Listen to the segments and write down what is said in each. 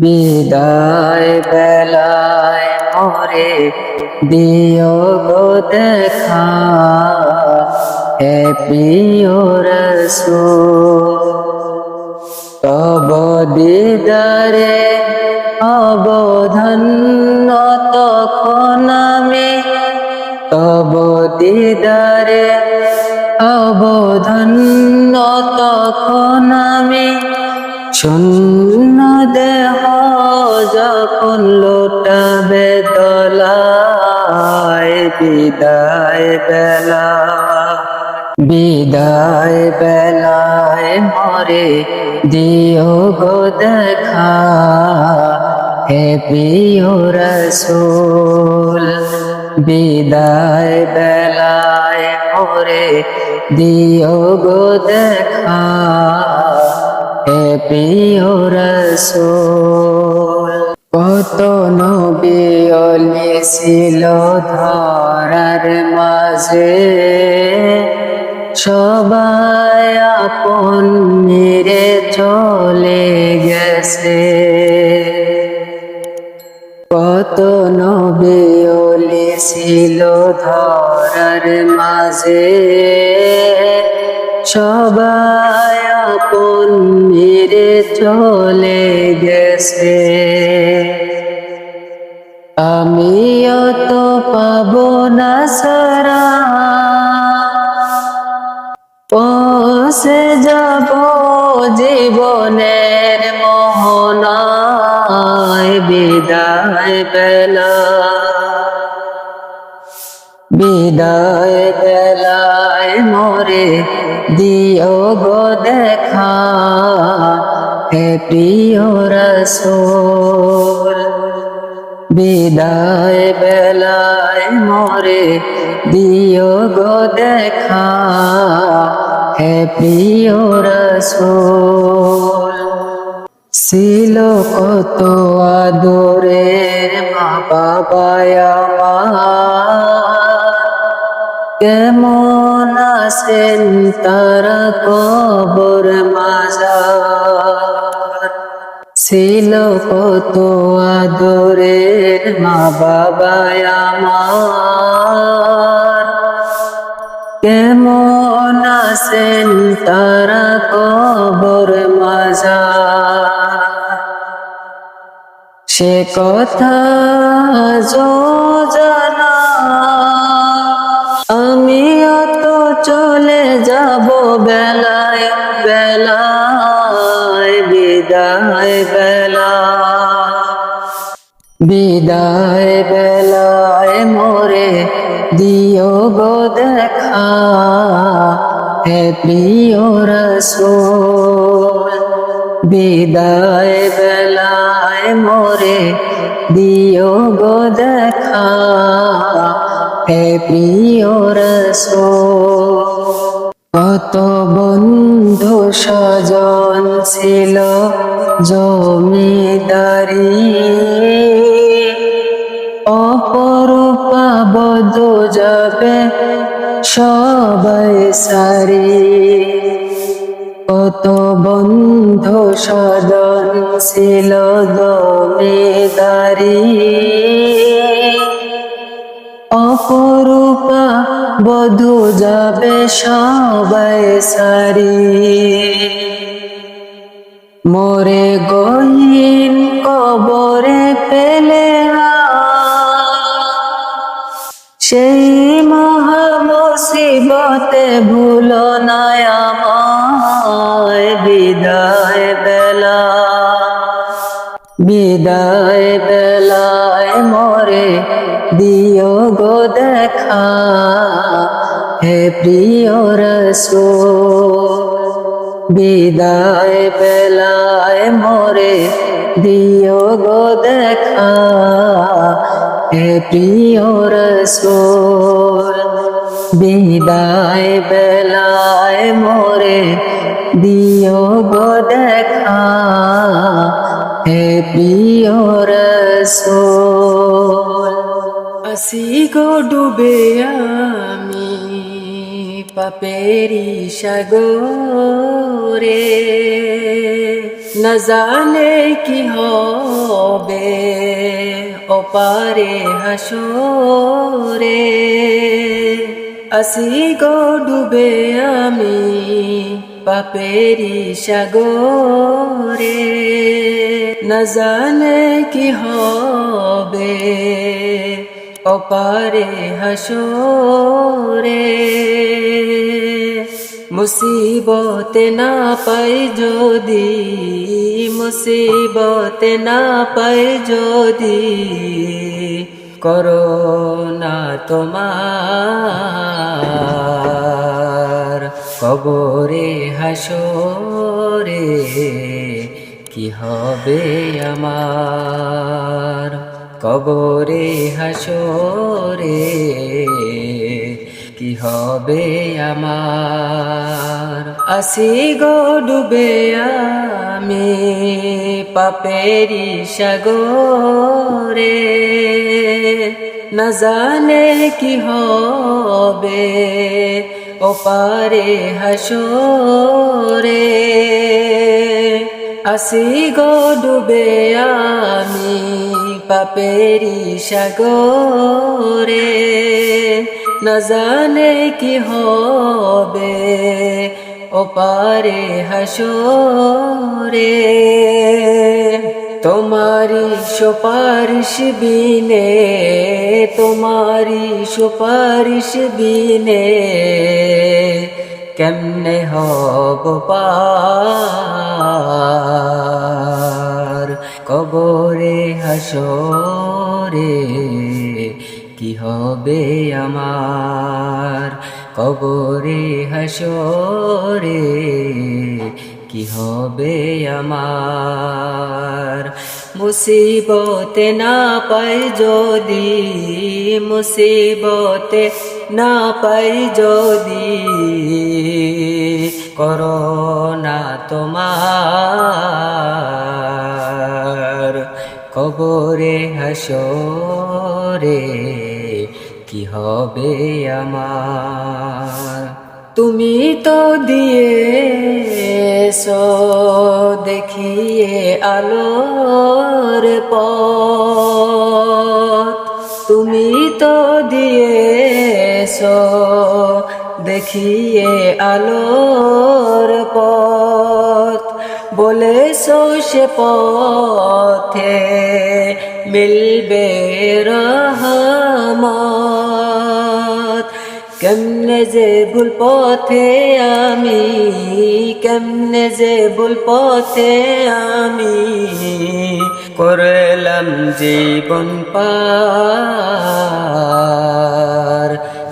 বিদায় বেলায় মোরে দিও গো দেখা, হে প্রিয় রাসূল। তব দিদারে অবধন্য তখন আমি, তব দিদারে অবধন্য তখন আমি, শূন্য দেহ যখন লোটাবে দোলায়। বিদায় বেলায়, বিদায় বেলায় মোরে দিও গো দেখা, হে প্রিয় রাসূল। বিদায় বেলায় মোরে দিও গো দেখা, হে প্রিয় রাসূল। কত নবী ওলি ছিল ধরার মাঝে, সবাই আপন নিরে চলে গেছে। কত নবী ওলি ছিল ধরার মাঝে, সবাই আপন নিরে চলে গেছে। আমিও তো পাবো না সারা, পৌঁছে যাব জীবনের মোহনায়। বিদায় বেলায়, বিদায় বেলায় মোরে দিও গো দেখা, হে প্রিয় রাসূল। বিদায় বেলায় মোরে দিও গো দেখা, হে প্রিয় রাসূল। ছিল কত আদরের মা বাবা আমার, কেমন আছেন তারা কবর মাজার। ছিল কত আদরের মা বাবা আমার, কেমন আছেন তারা কবর মাজার। সে কথা জানা আমিও তো চলে যাব বেলায় বেলায়। বিদায় বেলায়, বিদায় বেলায় মোরে দিও গো দেখা, হে প্রিয় রাসূল। বিদায় বেলায় মোরে দিও গো দেখা, হে প্রিয় রাসূল। কত বন্ধু স্বজন ছিল জমিদারি, অপরূপা বধূ যাবে সবাই সারি। কত বন্ধু স্বজন ছিল জমিদারি, অপরূপা বধূ যাবে সবাই সারি। মোরে গহীন কবরে ফেলে সেই মহা মুসিবতে ভুলো না আমায়। বিদায় বেলায়, বিদায় বেলায় মোরে দিও গো দেখা, হে প্রিয় রাসূল। বিদায় বেলায় মোরে দিও গো দেখা, হে প্রিয় রাসূল। বিদায় বেলায় মোরে দিও গো দেখা, হে প্রিয় রাসূল। আসি গো ডুবে আমি পাপেরি সাগরে, না জানে কি হবে ওপারে হাসরে। আসি গো ডুবে আমি পাপেরি সাগরে, না জানে কি হবে ওপারে হাসরে। মুসিবতে না পাই যদি, মুসিবতে না পাই যদি, করোনা তোমার কবরে হাসরে কি হবে আমার, কবরে হাসরে কি হবে আমার। আসি গো ডুবে আমি পাপেরি সাগরে, না জানে কি হবে ওপারে হাসরে। আসি গো ডুবে আমি পাপেরি সাগরে, না জানে কি হবে ওপারে হাসরে। তোমারি সুপারিশ বিনে, তোমারি সুপারিশ বিনে কেমনে হব পার, কবরে হাসরে কি হবে আমার, কবরে হাসরে কি হবে আমার। মুসিবতে না পাই যদি, মুসিবতে না পাই যদি, করোনা তোমার কবরে হাসরে কি হবে আমার। তুমি তো দিয়েছো দেখিয়ে আলোর পথ, তুমি তো দিয়েছো দেখিয়ে আলোর পথ, বলেছো সে পথে মিলবে রহমত। কেমনে যে ভুল পথে আমি, কেমনে যে ভুল পথে আমি করলাম জীবন পার,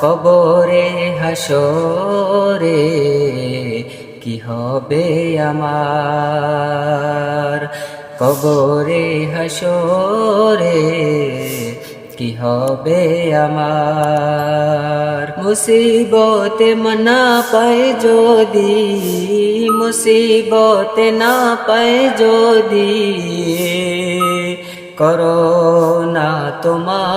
কবরে হাসরে কি হবে আমার, কবরে হাসরে কি হবে আমার। মুসিবতে মনা পাই যদি, মুসিবতে না পাই যদি, করোনা তোমার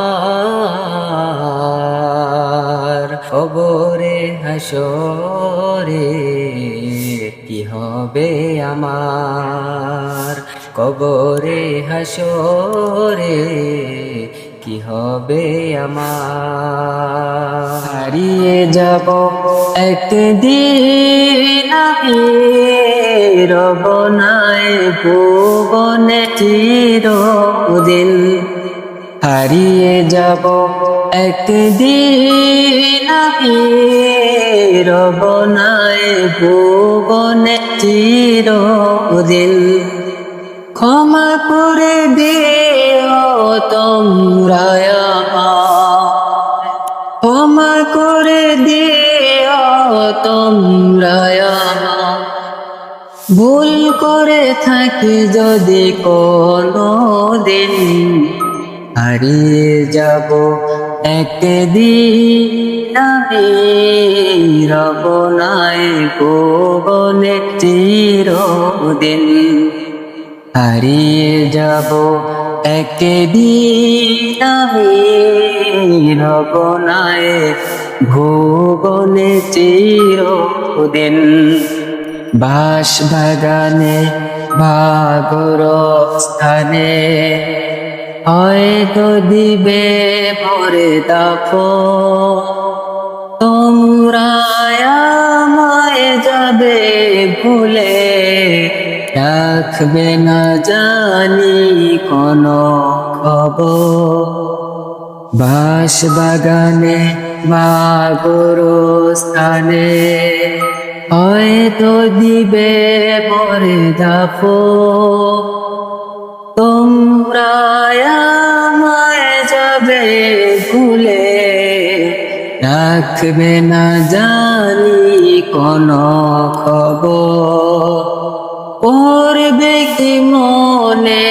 কবরে হাসরে কি হবে আমার, কবরে হাসরে কি হবে আমার। হারিয়ে যাব একদিন আমি রবনায় ভুবনে চিরদিন, হারিয়ে যাব একদিন আমি রবনায় ভুবনে চিরদিন। ক্ষমা করে দিও তোমরা আমায়, ক্ষমা করে দিও তোমরা আমায়, ভুল করে থাকি যদি কোনো দিন। হারিয়ে যাব একদিন আমি রবনায় ভুবনে চিরদিন, হারিয়ে যাব একদিন আমি রবনায় ভুবনে চিরদিন। বাঁশ বাগানে ভাগর স্থানে হয়তো দিবে ভরে দাফন তোমরা আমায় যাবে ভুলে রাখবে না জানি কোনো খবর বাঁশ বাগানে বা গোরস্থানে হয়তো দিবে পরে দাফন তোমরা আমায় যাবে ভুলে রাখবে না জানি কোনো খবর পড়বে কি মনে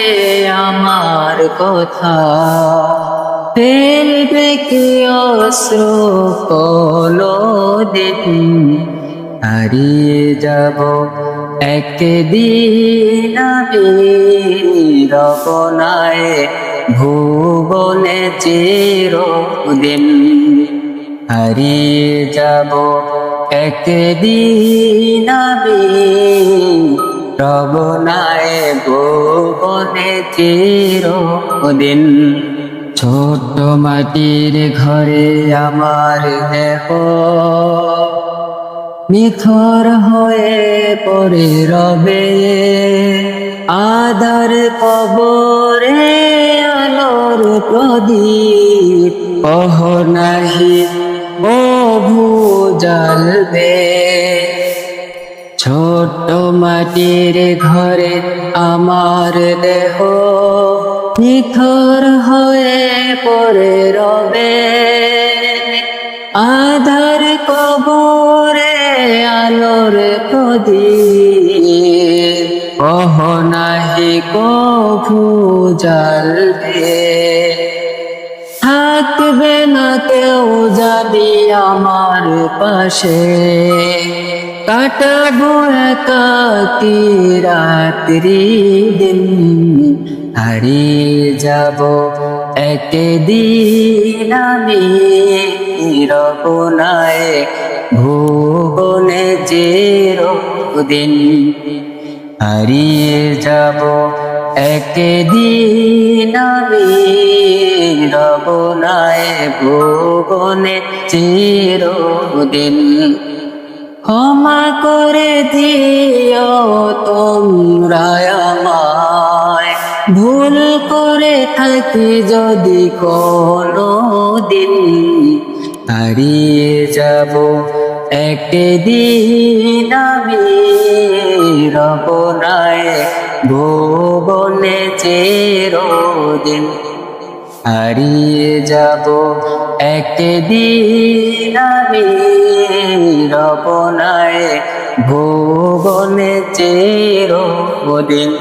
আমার কথা ফেলবে কি অশ্রু কোনদিন হারিয়ে যাব একদিন আমি রবনায় ভুবনে চিরদিন হারিয়ে যাব একদিন আমি রবনায় ভুবনে চিরদিন ছোট মাটির ঘরে আমার দেহ নিথর হয়ে পড়ে রবে আধার কবরে আলোর প্রদীপ নাহি প্রভু জ্বালবে ছোট মাটির ঘরে আমার দেহ নিথর হয়ে পড়ে রবে আধার কবরে আলোর প্রদীপ নাহি কভু জ্বালবে থাকবে না কেউ যাবি আমার পাশে কাটাবো একাকী রাত্রি দিন হারিয়ে যাব একদিন আমি রবনায় ভুবনে চিরদিন হারিয়ে যাব একদিন আমি রবনায় ভুবনে চিরদিন ক্ষমা করে দিও তোমরা আমায় ভুল করে থাকি যদি কোনো দিন হারিয়ে যাব একদিন আমি রবনায় ভুবনে চিরদিন হারিয়ে যাব একদিন আমি রবনায় ভুবনে চিরদিন।